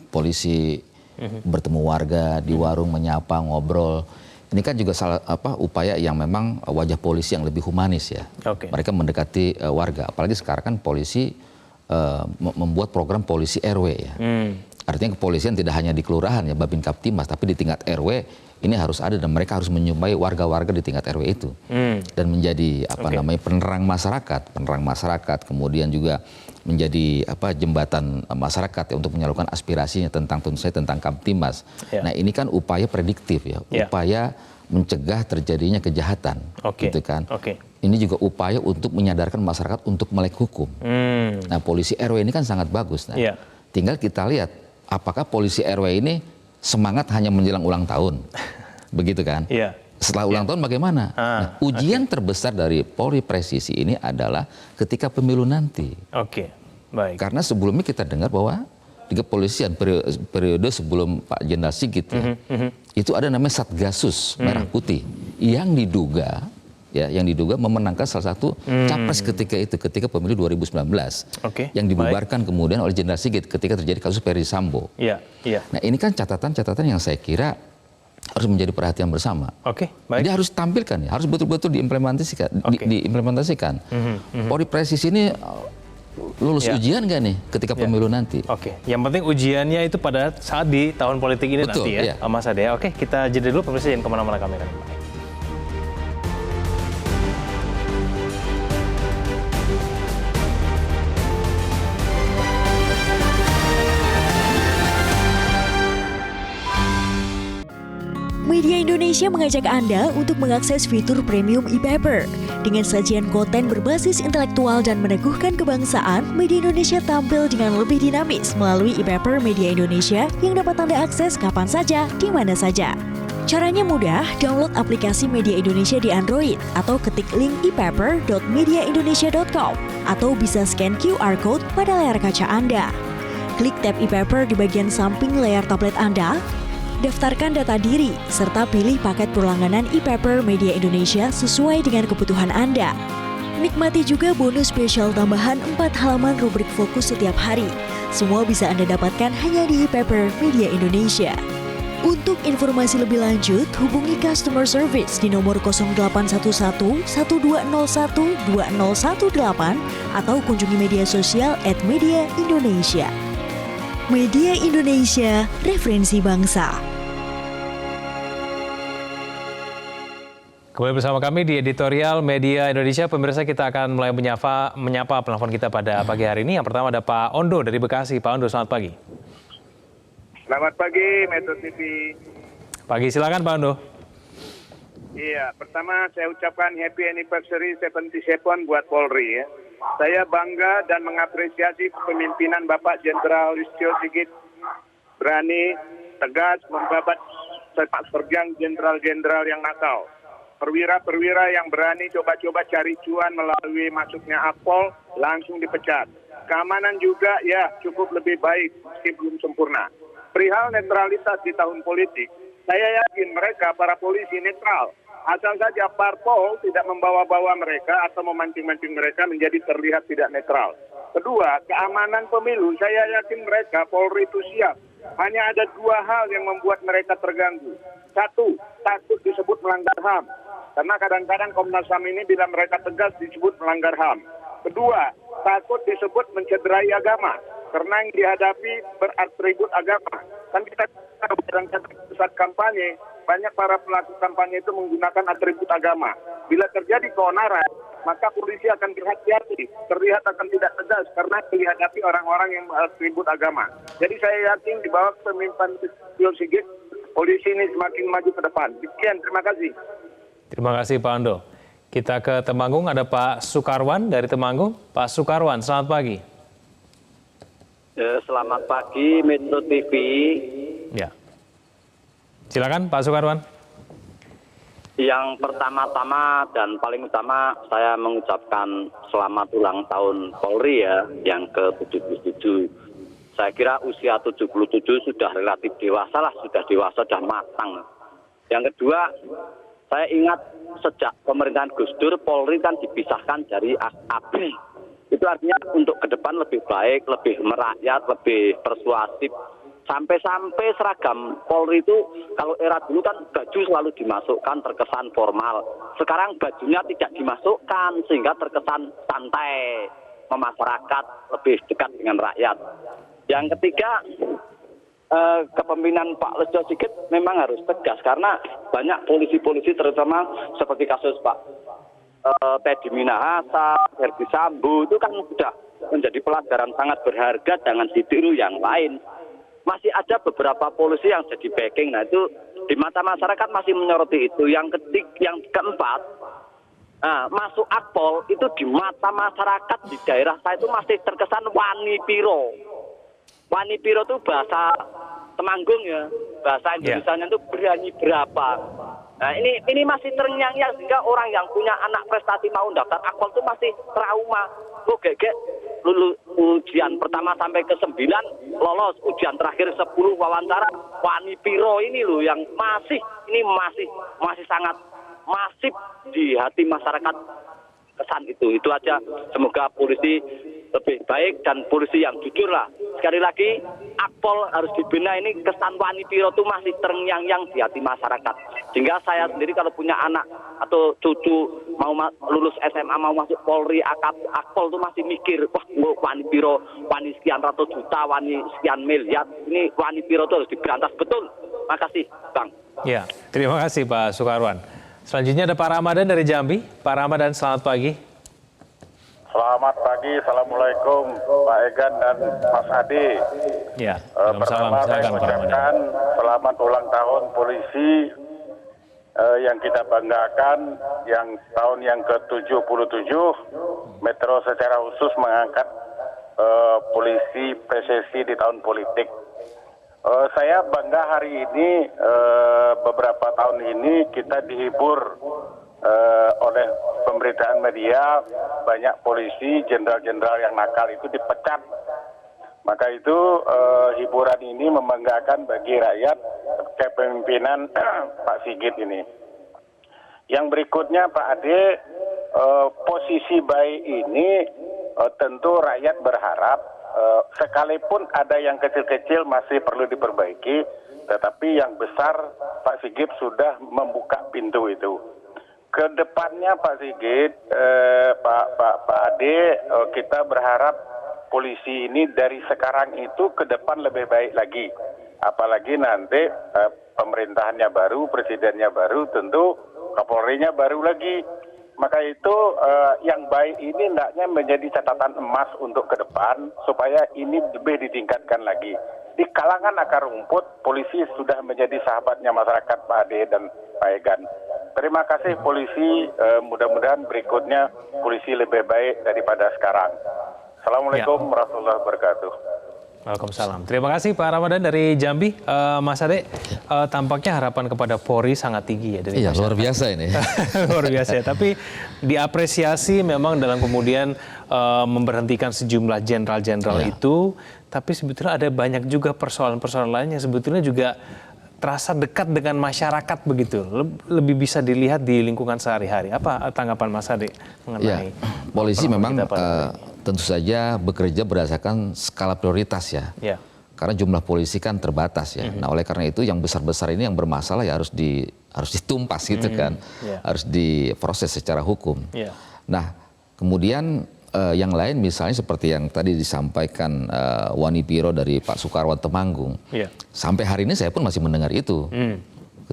polisi bertemu warga di warung, menyapa, ngobrol. Ini kan juga salah upaya yang memang wajah polisi yang lebih humanis ya. Mereka mendekati warga, apalagi sekarang kan polisi membuat program polisi RW ya. Artinya kepolisian tidak hanya di kelurahan ya, Babin Kaptimas, tapi di tingkat RW ini harus ada dan mereka harus menyumbai warga-warga di tingkat RW itu. Dan menjadi penerang masyarakat, kemudian juga menjadi jembatan masyarakat ya, untuk menyalurkan aspirasinya tentang tentu saja tentang Kaptimas. Nah, ini kan upaya prediktif ya, upaya mencegah terjadinya kejahatan, gitu kan. Ini juga upaya untuk menyadarkan masyarakat untuk melek hukum. Nah, polisi RW ini kan sangat bagus. Nah, tinggal kita lihat apakah polisi RW ini semangat hanya menjelang ulang tahun, begitu kan? Setelah ulang tahun bagaimana? Nah, ujian terbesar dari Polri Presisi ini adalah ketika pemilu nanti. Baik. Karena sebelumnya kita dengar bahwa di kepolisian periode sebelum Pak Jenderal Sigit itu ada namanya Satgasus Merah Putih yang diduga memenangkan salah satu capres ketika pemilu 2019 yang dibubarkan kemudian oleh Jenderal Sigit ketika terjadi kasus Ferry Sambo. Nah, ini kan catatan-catatan yang saya kira harus menjadi perhatian bersama. Jadi harus tampilkan ya, harus betul-betul diimplementasikan. Polri Presisi ini lulus ujian nggak nih ketika pemilu nanti? Yang penting ujiannya itu pada saat di tahun politik ini. Betul, nanti ya, Mas Ade. Kita jeda dulu, pemirsa, jangan kemana-mana, kami akan kembali. Media Indonesia mengajak Anda untuk mengakses fitur premium e-paper. Dengan sajian konten berbasis intelektual dan meneguhkan kebangsaan, Media Indonesia tampil dengan lebih dinamis melalui e-paper Media Indonesia yang dapat Anda akses kapan saja, di mana saja. Caranya mudah, download aplikasi Media Indonesia di Android atau ketik link e-paper.mediaindonesia.com atau bisa scan QR Code pada layar kaca Anda. Klik tab e-paper di bagian samping layar tablet Anda, daftarkan data diri, serta pilih paket berlangganan e-paper Media Indonesia sesuai dengan kebutuhan Anda. Nikmati juga bonus spesial tambahan 4 halaman rubrik fokus setiap hari. Semua bisa Anda dapatkan hanya di e-paper Media Indonesia. Untuk informasi lebih lanjut, hubungi customer service di nomor 0811 1201 2018 atau kunjungi media sosial @Media Indonesia. Media Indonesia, referensi bangsa. Kembali bersama kami di editorial Media Indonesia. Pemirsa, kita akan mulai menyapa penelpon kita pada pagi hari ini. Yang pertama ada Pak Ondo dari Bekasi. Pak Ondo, selamat pagi. Selamat pagi, Metro TV. Pagi, silakan Pak Ondo. Iya, pertama saya ucapkan happy anniversary 77 buat Polri ya. Saya bangga dan mengapresiasi kepemimpinan Bapak Jenderal Listio Sigit, berani, tegas, membabat sepak terjang jenderal-jenderal yang nakal. Perwira-perwira yang berani coba-coba cari cuan melalui masuknya Akpol, langsung dipecat. Keamanan juga ya cukup lebih baik meski belum sempurna. Perihal netralitas di tahun politik, saya yakin mereka para polisi netral. Asal saja parpol tidak membawa-bawa mereka atau memancing-mancing mereka menjadi terlihat tidak netral. Kedua, keamanan pemilu, saya yakin mereka Polri itu siap. Hanya ada 2 hal yang membuat mereka terganggu. 1, takut disebut melanggar HAM. Karena kadang-kadang Komnas HAM ini bila mereka tegas disebut melanggar HAM. Kedua, takut disebut mencederai agama. Karena yang dihadapi beratribut agama. Kan kita kadang-kadang saat kampanye, banyak para pelaku kampanye itu menggunakan atribut agama. Bila terjadi keonaran, maka polisi akan berhati-hati, terlihat akan tidak tegas karena dihadapi orang-orang yang beratribut agama. Jadi saya yakin di bawah kepemimpinan Listio Sigit, polisi ini semakin maju ke depan. Sekian, terima kasih. Terima kasih Pak Ondo. Kita ke Temanggung, ada Pak Sukarwan dari Temanggung. Pak Sukarwan, selamat pagi. Selamat pagi, Metro TV. Ya. Silakan Pak Sukarwan. Yang pertama-tama dan paling utama saya mengucapkan selamat ulang tahun Polri ya, yang ke-77. Saya kira usia 77 sudah relatif dewasa lah, sudah dewasa, sudah matang. Yang kedua, saya ingat sejak pemerintahan Gus Dur, Polri kan dipisahkan dari ABRI. Itu artinya untuk ke depan lebih baik, lebih merakyat, lebih persuasif. Sampai-sampai seragam Polri itu kalau era dulu kan baju selalu dimasukkan terkesan formal. Sekarang bajunya tidak dimasukkan sehingga terkesan santai, memasyarakat, lebih dekat dengan rakyat. Yang ketiga, kepemimpinan Pak Listio Sigit memang harus tegas karena banyak polisi-polisi terutama seperti kasus Pak Teddy Minahasa, Verdi Sambo itu kan sudah menjadi pelajaran sangat berharga, jangan ditiru yang lain. Masih ada beberapa polisi yang jadi backing, nah itu di mata masyarakat masih menyoroti itu. Yang keempat, masuk akpol itu di mata masyarakat di daerah saya itu masih terkesan wani piro. Wani piro itu bahasa Temanggung ya, bahasa Indonesianya itu berani berapa. Nah ini masih terngiang-ngiang sehingga orang yang punya anak prestasi mau daftar akpol itu masih trauma. Kok gegek lulus ujian pertama sampai ke 9 lolos, ujian terakhir 10 wawancara, wani piro ini loh yang masih sangat masif di hati masyarakat kesan itu aja. Semoga polisi lebih baik dan polisi yang jujur lah. Sekali lagi akpol harus dibina, ini kesan wani piro itu masih terngiang-ngiang di hati masyarakat. Sehingga saya sendiri kalau punya anak atau cucu mau lulus SMA mau masuk Polri, akpol itu masih mikir, wah wani piro, wani sekian ratus juta, wani sekian miliar, ini wani piro itu harus diberantas betul. Makasih Bang. Ya, terima kasih Pak Sukarwan. Selanjutnya ada Pak Ramadan dari Jambi. Pak Ramadan, selamat pagi. Selamat pagi, Assalamualaikum Pak Egan dan Mas Adi. Ya, pertama saya mengucapkan selamat ulang tahun polisi yang kita banggakan, yang tahun yang ke-77, Metro secara khusus mengangkat polisi PSSI di tahun politik. Saya bangga hari ini, beberapa tahun ini kita dihibur oleh pemberitaan media, banyak polisi, jenderal-jenderal yang nakal itu dipecat. Maka itu hiburan ini membanggakan bagi rakyat kepemimpinan Pak Sigit ini. Yang berikutnya Pak Ade, posisi baik ini tentu rakyat berharap sekalipun ada yang kecil-kecil masih perlu diperbaiki, tetapi yang besar Pak Sigit sudah membuka pintu itu. Kedepannya Pak Sigit, Pak Ade, kita berharap polisi ini dari sekarang itu ke depan lebih baik lagi. Apalagi nanti pemerintahannya baru, presidennya baru, tentu Kapolrinya baru lagi. Maka itu yang baik ini hendaknya menjadi catatan emas untuk ke depan supaya ini lebih ditingkatkan lagi. Di kalangan akar rumput, polisi sudah menjadi sahabatnya masyarakat Pak Ade dan Pak Egan. Terima kasih polisi, mudah-mudahan berikutnya polisi lebih baik daripada sekarang. Assalamualaikum warahmatullahi wabarakatuh. Waalaikumsalam. Terima kasih Pak Ramadan dari Jambi. Mas Ade, tampaknya harapan kepada Polri sangat tinggi ya dari Iya, luar biasa ini. Luar biasa ya. Tapi diapresiasi memang dalam kemudian memberhentikan sejumlah jenderal-jenderal itu. Tapi sebetulnya ada banyak juga persoalan-persoalan lain yang sebetulnya juga terasa dekat dengan masyarakat begitu. Lebih bisa dilihat di lingkungan sehari-hari. Apa tanggapan Mas Ade mengenai polisi memang tentu saja bekerja berdasarkan skala prioritas ya. Karena jumlah polisi kan terbatas ya. Nah, oleh karena itu yang besar-besar ini yang bermasalah ya harus ditumpas gitu kan. Harus diproses secara hukum. Nah, kemudian yang lain misalnya seperti yang tadi disampaikan Wani Piro dari Pak Sukarwan Temanggung. Sampai hari ini saya pun masih mendengar itu.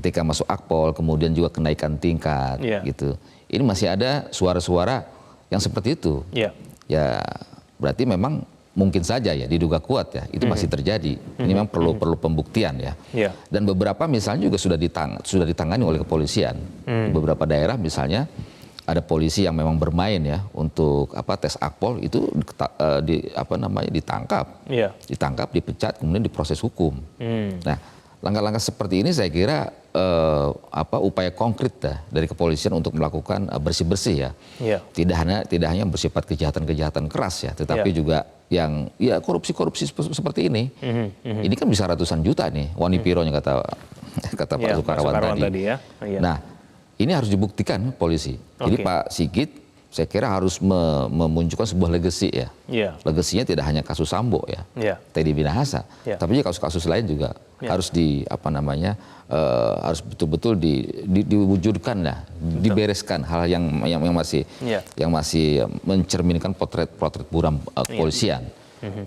Ketika masuk akpol, kemudian juga kenaikan tingkat gitu. Ini masih ada suara-suara yang seperti itu. Ya berarti memang mungkin saja ya diduga kuat ya itu masih terjadi. Ini memang perlu pembuktian ya. Dan beberapa misalnya juga sudah ditangani oleh kepolisian. Beberapa daerah misalnya ada polisi yang memang bermain ya untuk tes akpol itu ditangkap, dipecat kemudian diproses hukum. Nah, langkah-langkah seperti ini saya kira upaya konkret dari kepolisian untuk melakukan bersih-bersih ya. Tidak hanya bersifat kejahatan-kejahatan keras ya, tetapi juga yang korupsi-korupsi seperti ini. Ini kan bisa ratusan juta nih, Wani Pironya kata Pak Sukarwan tadi. ya. Nah, ini harus dibuktikan polisi. Jadi Pak Sigit saya kira harus memunculkan sebuah legacy ya. Legasinya tidak hanya kasus Sambo ya, Teddy Minahasa, tapi juga kasus-kasus lain juga harus harus betul-betul diwujudkan ya, dibereskan hal yang masih mencerminkan potret buram kepolisian.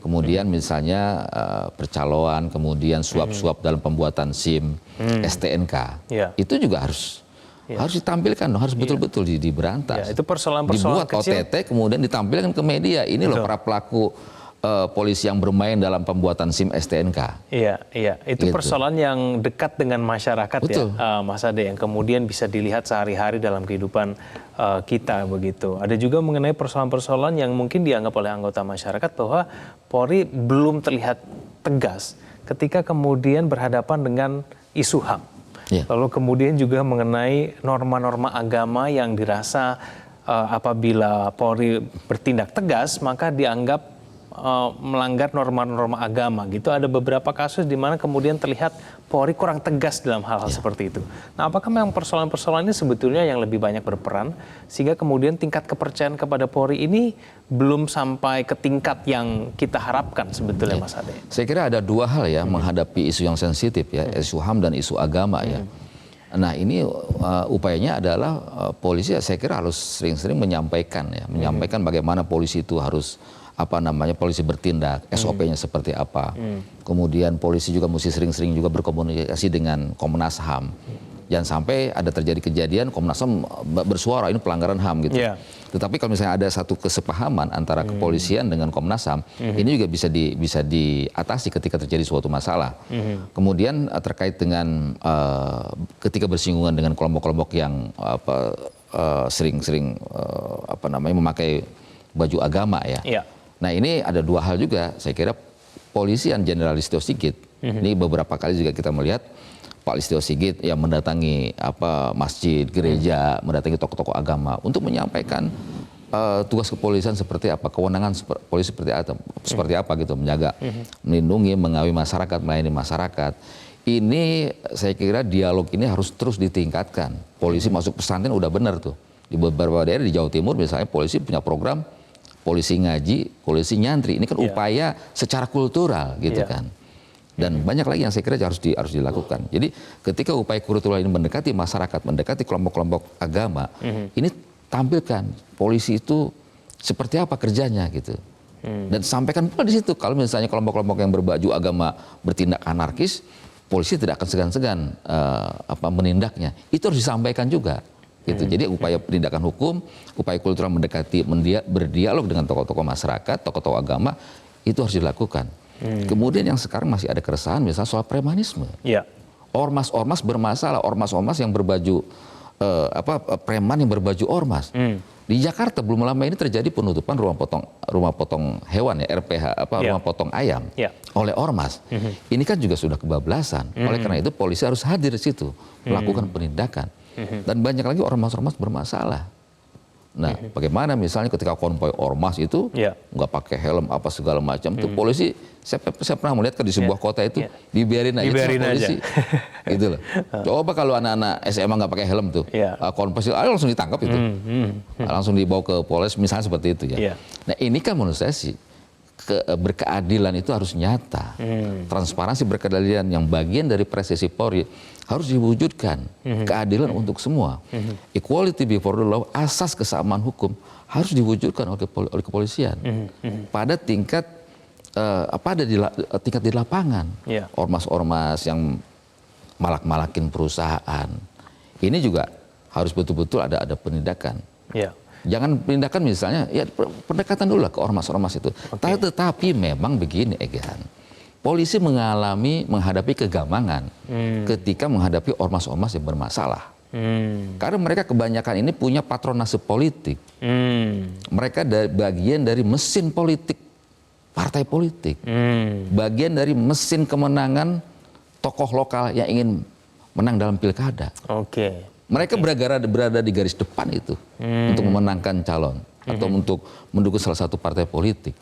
Kemudian misalnya percaloan, kemudian suap-suap dalam pembuatan SIM, STNK, itu juga harus ditampilkan, harus betul-betul diberantas. Itu persoalan-persoalan dibuat kecil. OTT kemudian ditampilkan ke media. Ini loh para pelaku polisi yang bermain dalam pembuatan SIM STNK. Iya. Itu Gitu. persoalan yang dekat dengan masyarakat. Betul. Ya, Mas Ade, yang kemudian bisa dilihat sehari-hari dalam kehidupan kita begitu. Ada juga mengenai persoalan-persoalan yang mungkin dianggap oleh anggota masyarakat bahwa Polri belum terlihat tegas ketika kemudian berhadapan dengan isu HAM. Lalu kemudian juga mengenai norma-norma agama yang dirasa apabila Polri bertindak tegas maka dianggap melanggar norma-norma agama gitu. Ada beberapa kasus di mana kemudian terlihat Polri kurang tegas dalam hal-hal seperti itu. Nah, apakah memang persoalan-persoalan ini sebetulnya yang lebih banyak berperan sehingga kemudian tingkat kepercayaan kepada Polri ini belum sampai ke tingkat yang kita harapkan sebetulnya, Mas Ade? Saya kira ada dua hal ya menghadapi isu yang sensitif ya, isu HAM dan isu agama ya. Nah, ini upayanya adalah polisi saya kira harus sering-sering menyampaikan bagaimana polisi itu harus polisi bertindak, SOP-nya seperti apa. Kemudian polisi juga mesti sering-sering juga berkomunikasi dengan Komnas HAM. Jangan sampai ada terjadi kejadian Komnas HAM bersuara ini pelanggaran HAM gitu. Tetapi kalau misalnya ada satu kesepahaman antara kepolisian dengan Komnas HAM, ini juga bisa diatasi ketika terjadi suatu masalah. Kemudian terkait dengan ketika bersinggungan dengan kelompok-kelompok yang sering-sering memakai baju agama ya. Nah, ini ada dua hal juga. Saya kira polisi yang Jenderal Listio Sigit, ini beberapa kali juga kita melihat Pak Listio Sigit yang mendatangi masjid, gereja, mendatangi tokoh-tokoh agama untuk menyampaikan tugas kepolisian seperti apa, kewenangan polisi seperti apa gitu, menjaga, melindungi, mengawal masyarakat, melayani masyarakat. Ini saya kira dialog ini harus terus ditingkatkan. Polisi masuk pesantren udah benar tuh. Di beberapa daerah di Jawa Timur misalnya polisi punya program polisi ngaji, polisi nyantri. Ini kan upaya secara kultural gitu kan. Dan banyak lagi yang saya kira harus dilakukan. Jadi ketika upaya kultural ini mendekati masyarakat, mendekati kelompok-kelompok agama, ini tampilkan polisi itu seperti apa kerjanya gitu. Dan sampaikan pula di situ kalau misalnya kelompok-kelompok yang berbaju agama bertindak anarkis, polisi tidak akan segan-segan menindaknya. Itu harus disampaikan juga. Gitu. Jadi upaya penindakan hukum, upaya kultural mendekati, berdialog dengan tokoh-tokoh masyarakat, tokoh-tokoh agama, itu harus dilakukan. Kemudian yang sekarang masih ada keresahan misalnya soal premanisme. Ormas-ormas bermasalah, ormas-ormas yang berbaju preman yang berbaju ormas. Di Jakarta belum lama ini terjadi penutupan rumah potong hewan ya, RPH rumah potong ayam oleh ormas. Ini kan juga sudah kebablasan. Oleh karena itu polisi harus hadir di situ melakukan penindakan. Dan banyak lagi ormas-ormas bermasalah. Nah, bagaimana misalnya ketika konvoy ormas itu nggak pakai helm apa segala macam, itu polisi saya pernah melihat di sebuah kota itu dibiarin aja polisi, gitu loh. Coba kalau anak-anak SMA nggak pakai helm tuh, konvoy langsung ditangkap itu, langsung dibawa ke Polres misalnya seperti itu ya. Nah, ini kan menurut saya sih berkeadilan itu harus nyata, transparansi berkeadilan yang bagian dari prestasi Polri harus diwujudkan, keadilan untuk semua, equality before the law, asas kesamaan hukum harus diwujudkan oleh kepolisian pada tingkat tingkat di lapangan. Ormas-ormas yang malak-malakin perusahaan, ini juga harus betul-betul ada penindakan. Jangan penindakan misalnya, ya pendekatan dulu lah ke ormas-ormas itu. Tetapi memang begini, Egan. Polisi menghadapi kegamangan ketika menghadapi ormas-ormas yang bermasalah. Karena mereka kebanyakan ini punya patronase politik. Mereka bagian dari mesin politik, partai politik. Bagian dari mesin kemenangan tokoh lokal yang ingin menang dalam pilkada. Mereka berada di garis depan itu untuk memenangkan calon atau untuk mendukung salah satu partai politik.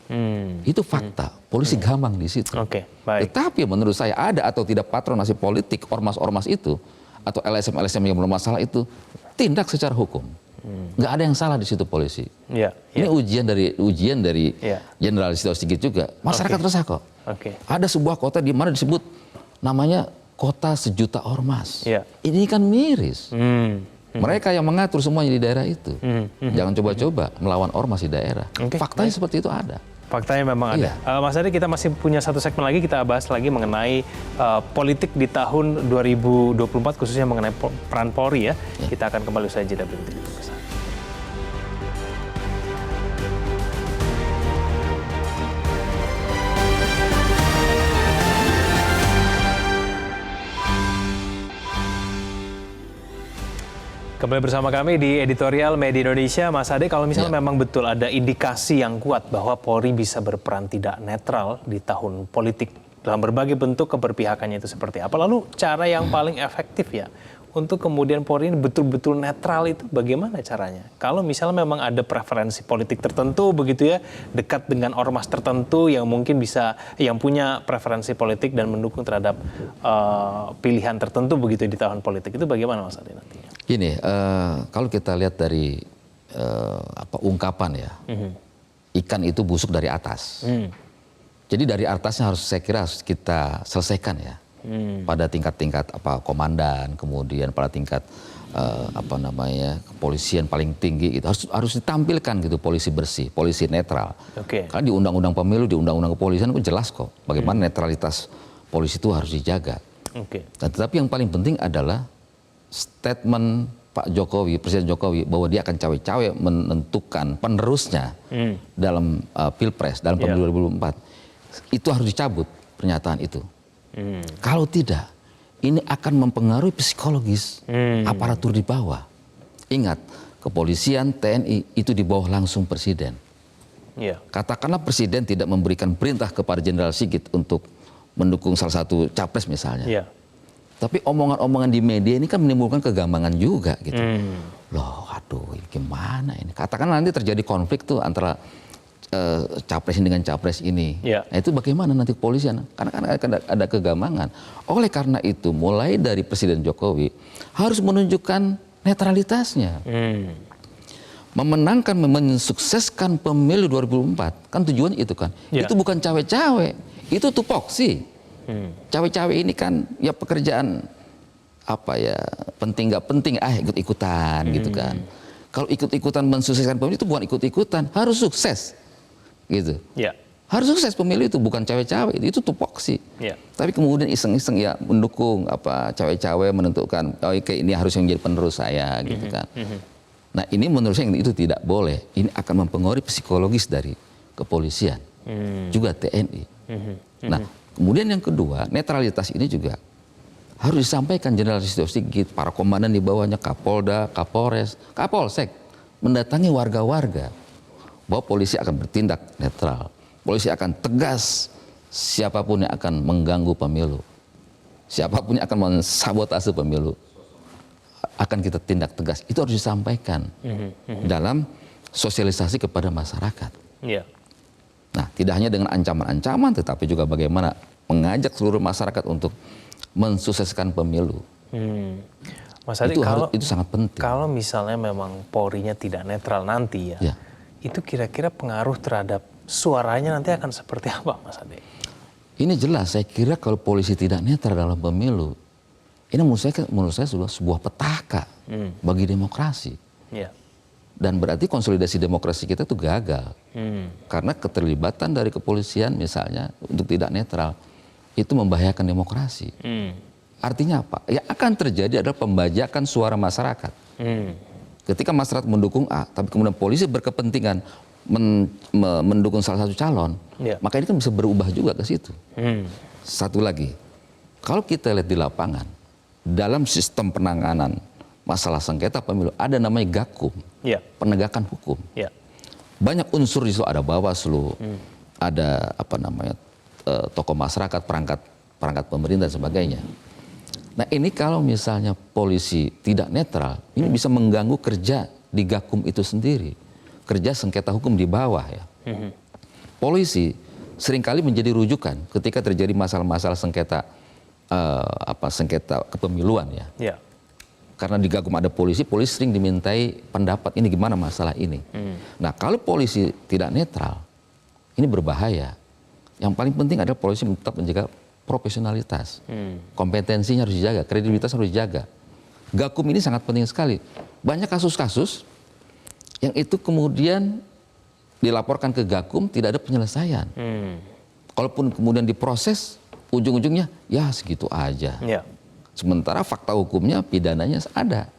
Itu fakta. Polisi gampang di situ. Tetapi menurut saya ada atau tidak patronasi politik ormas-ormas itu atau LSM-LSM yang bermasalah itu tindak secara hukum. Nggak ada yang salah di situ polisi. Ya, Ini ujian dari Ya. Jenderal Listio Sigit juga. Masyarakat resah kok. Oke. Ada sebuah kota di mana disebut namanya kota sejuta ormas. Ya. Ini kan miris. Hmm. Mereka yang mengatur semuanya di daerah itu. Jangan coba-coba melawan ormas di daerah. Oke, Faktanya seperti itu ada. Faktanya memang ada. Iya. Mas Adi, kita masih punya satu segmen lagi, kita bahas lagi mengenai politik di tahun 2024, khususnya mengenai peran Polri ya. Kita akan kembali usai jeda berikut ini. Kembali bersama kami di Editorial Media Indonesia. Mas Ade, kalau misalnya memang betul ada indikasi yang kuat bahwa Polri bisa berperan tidak netral di tahun politik dalam berbagai bentuk keberpihakannya itu seperti apa? Lalu cara yang paling efektif ya untuk kemudian Polri ini betul-betul netral itu bagaimana caranya? Kalau misalnya memang ada preferensi politik tertentu begitu ya, dekat dengan ormas tertentu yang mungkin bisa, yang punya preferensi politik dan mendukung terhadap pilihan tertentu begitu di tahun politik, itu bagaimana Mas Ade nantinya? Gini, kalau kita lihat dari ungkapan ya, ikan itu busuk dari atas. Jadi dari atasnya saya kira harus kita selesaikan ya. Pada tingkat-tingkat komandan, kemudian pada tingkat kepolisian paling tinggi itu harus ditampilkan gitu polisi bersih, polisi netral. Karena di undang-undang pemilu, di undang-undang kepolisian itu jelas kok bagaimana netralitas polisi itu harus dijaga. Dan tetapi yang paling penting adalah statement Pak Jokowi, Presiden Jokowi, bahwa dia akan cawe-cawe menentukan penerusnya dalam Pilpres, dalam pemilu 2024. Itu harus dicabut pernyataan itu. Kalau tidak, ini akan mempengaruhi psikologis aparatur di bawah. Ingat, kepolisian, TNI itu di bawah langsung Presiden. Katakanlah Presiden tidak memberikan perintah kepada Jenderal Sigit untuk mendukung salah satu capres misalnya. Tapi omongan-omongan di media ini kan menimbulkan kegambangan juga gitu. Loh, aduh, gimana ini? Katakanlah nanti terjadi konflik tuh antara capres ini dengan capres ini. Nah, itu bagaimana nanti kepolisian? Karena kan ada kegambangan. Oleh karena itu, mulai dari Presiden Jokowi harus menunjukkan netralitasnya. Memenangkan, mensukseskan pemilu 2024. Kan tujuannya itu kan. Itu bukan cawe-cawe. Itu tupoksi. Cawe-cawe ini kan ya pekerjaan penting nggak penting, ikut-ikutan gitu kan. Kalau ikut-ikutan mensukseskan pemilu itu bukan ikut-ikutan, harus sukses. Gitu. Harus sukses pemilu itu, bukan cawe-cawe, itu tupoksi. Tapi kemudian iseng-iseng ya mendukung cawe-cawe menentukan oke ini harus yang menjadi penerus saya gitu kan. Nah, ini menurut saya itu tidak boleh. Ini akan mempengaruhi psikologis dari kepolisian, juga TNI. Nah, kemudian yang kedua, netralitas ini juga harus disampaikan Jenderal Listio Sigit, para komandan di bawahnya, Kapolda, Kapolres, Kapolsek, mendatangi warga-warga bahwa polisi akan bertindak netral. Polisi akan tegas siapapun yang akan mengganggu pemilu. Siapapun yang akan mensabotase pemilu akan kita tindak tegas. Itu harus disampaikan dalam sosialisasi kepada masyarakat. Nah, tidak hanya dengan ancaman-ancaman, tetapi juga bagaimana mengajak seluruh masyarakat untuk mensukseskan pemilu. Mas Adi, itu sangat penting. Kalau misalnya memang Polri-nya tidak netral nanti ya, itu kira-kira pengaruh terhadap suaranya nanti akan seperti apa, Mas Adi? Ini jelas, saya kira kalau polisi tidak netral dalam pemilu, ini menurut saya sudah sebuah petaka bagi demokrasi. Dan berarti konsolidasi demokrasi kita itu gagal. Karena keterlibatan dari kepolisian misalnya untuk tidak netral, itu membahayakan demokrasi. Artinya apa? Yang akan terjadi adalah pembajakan suara masyarakat. Ketika masyarakat mendukung A, tapi kemudian polisi berkepentingan mendukung salah satu calon, maka ini kan bisa berubah juga ke situ. Satu lagi, kalau kita lihat di lapangan, dalam sistem penanganan masalah sengketa pemilu, ada namanya Gakum, penegakan hukum. Banyak unsur di situ, ada Bawaslu, ada tokoh masyarakat, perangkat pemerintah dan sebagainya. Nah, ini kalau misalnya polisi tidak netral, ini bisa mengganggu kerja di Gakum itu sendiri, kerja sengketa hukum di bawah ya. Polisi seringkali menjadi rujukan ketika terjadi masalah-masalah sengketa sengketa kepemiluan ya. karena di Gakum ada polisi sering dimintai pendapat ini gimana masalah ini. Nah kalau polisi tidak netral, ini berbahaya. Yang paling penting adalah polisi tetap menjaga profesionalitas, kompetensinya harus dijaga, kredibilitas harus dijaga. Gakum ini sangat penting sekali. Banyak kasus-kasus yang itu kemudian dilaporkan ke Gakum tidak ada penyelesaian. Kalaupun kemudian diproses, ujung-ujungnya ya segitu aja. Ya. Sementara fakta hukumnya, pidananya ada.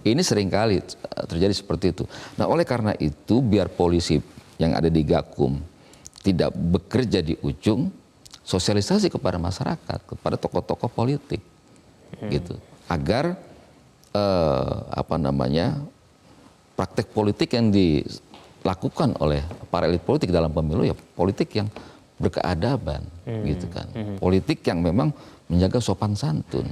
Ini seringkali terjadi seperti itu. Nah oleh karena itu biar polisi yang ada di Gakum tidak bekerja di ujung, sosialisasi kepada masyarakat, kepada tokoh-tokoh politik, gitu, agar praktek politik yang dilakukan oleh para elit politik dalam pemilu ya politik yang berkeadaban, gitu kan, politik yang memang menjaga sopan santun.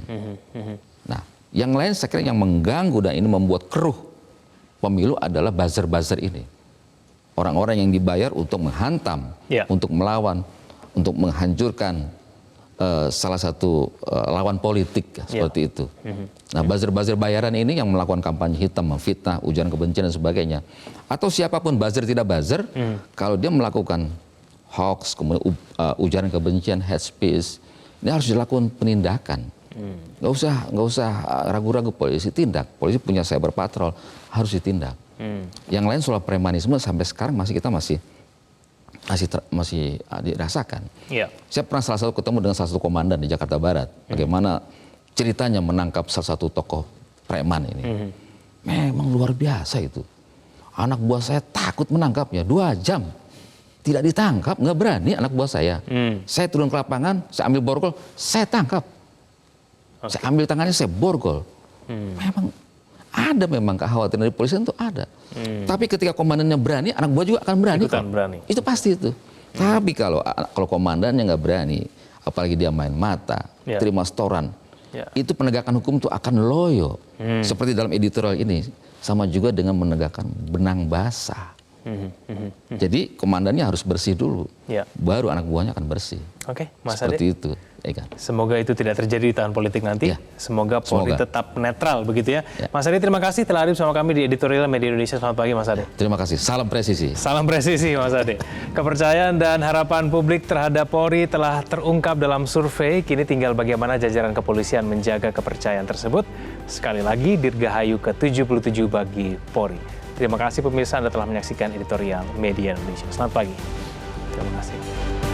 Nah, yang lain saya kira yang mengganggu dan ini membuat keruh pemilu adalah buzzer-buzzer ini, orang-orang yang dibayar untuk menghantam, untuk melawan, untuk menghancurkan salah satu lawan politik seperti itu. Nah, buzzer-buzzer bayaran ini yang melakukan kampanye hitam, memfitnah, ujaran kebencian dan sebagainya. Atau siapapun buzzer tidak buzzer, kalau dia melakukan hoax, kemudian ujaran kebencian, hate speech, ini harus dilakukan penindakan. Nggak usah ragu-ragu polisi tindak. Polisi punya cyber patrol, harus ditindak. Yang lain soal premanisme sampai sekarang kita masih dirasakan. Saya pernah ketemu dengan salah satu komandan di Jakarta Barat. Bagaimana ceritanya menangkap salah satu tokoh preman ini. Memang luar biasa itu. Anak buah saya takut menangkapnya 2 jam. Tidak ditangkap, nggak berani anak buah saya. Saya turun ke lapangan, saya ambil borgol, saya tangkap. Saya ambil tangannya, saya borgol. Memang kekhawatiran dari polisi itu ada. Tapi ketika komandannya berani, anak buah juga akan berani. Itu pasti itu. Tapi kalau komandannya nggak berani, apalagi dia main mata, terima setoran, itu penegakan hukum itu akan loyo. Seperti dalam editorial ini, sama juga dengan menegakkan benang basah. Jadi komandannya harus bersih dulu, baru anak buahnya akan bersih. Oke, Mas seperti Ade. itu. Semoga itu tidak terjadi di tahun politik nanti. Semoga Polri tetap netral begitu ya. Mas Ade, terima kasih telah hadir bersama kami di editorial Media Indonesia. Selamat pagi Mas Ade. Terima kasih. Salam presisi. Salam presisi Mas Ade. Kepercayaan dan harapan publik terhadap Polri telah terungkap dalam survei. Kini tinggal bagaimana jajaran kepolisian menjaga kepercayaan tersebut. Sekali lagi Dirgahayu ke-77 bagi Polri. Terima kasih pemirsa Anda telah menyaksikan editorial Media Indonesia. Selamat pagi. Terima kasih.